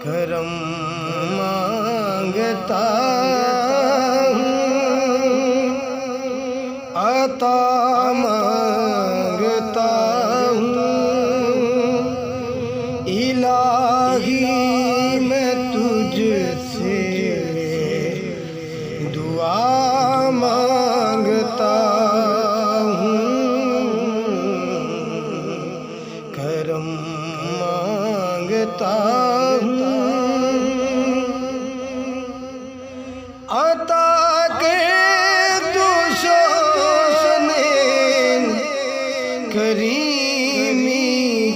करम मांगता हूँ, अता मांगता हूँ। इलाही मैं तुझसे दुआ मांगता हूँ, करम मांगता हूँ। अता के दुशोने करीमी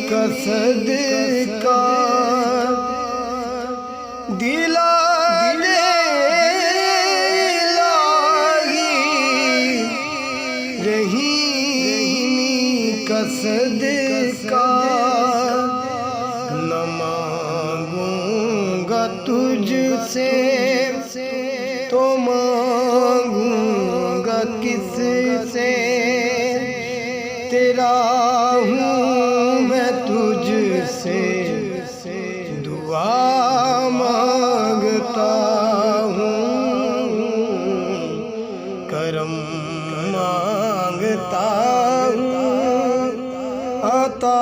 का सदका दिला दे इलाही, रहीमी का सदका न मांगूंगा तुझसे तो मांगूंगा किससे। तेरा हूँ मैं तुझसे दुआ मांगता हूँ, करम मांगता हूँ, अता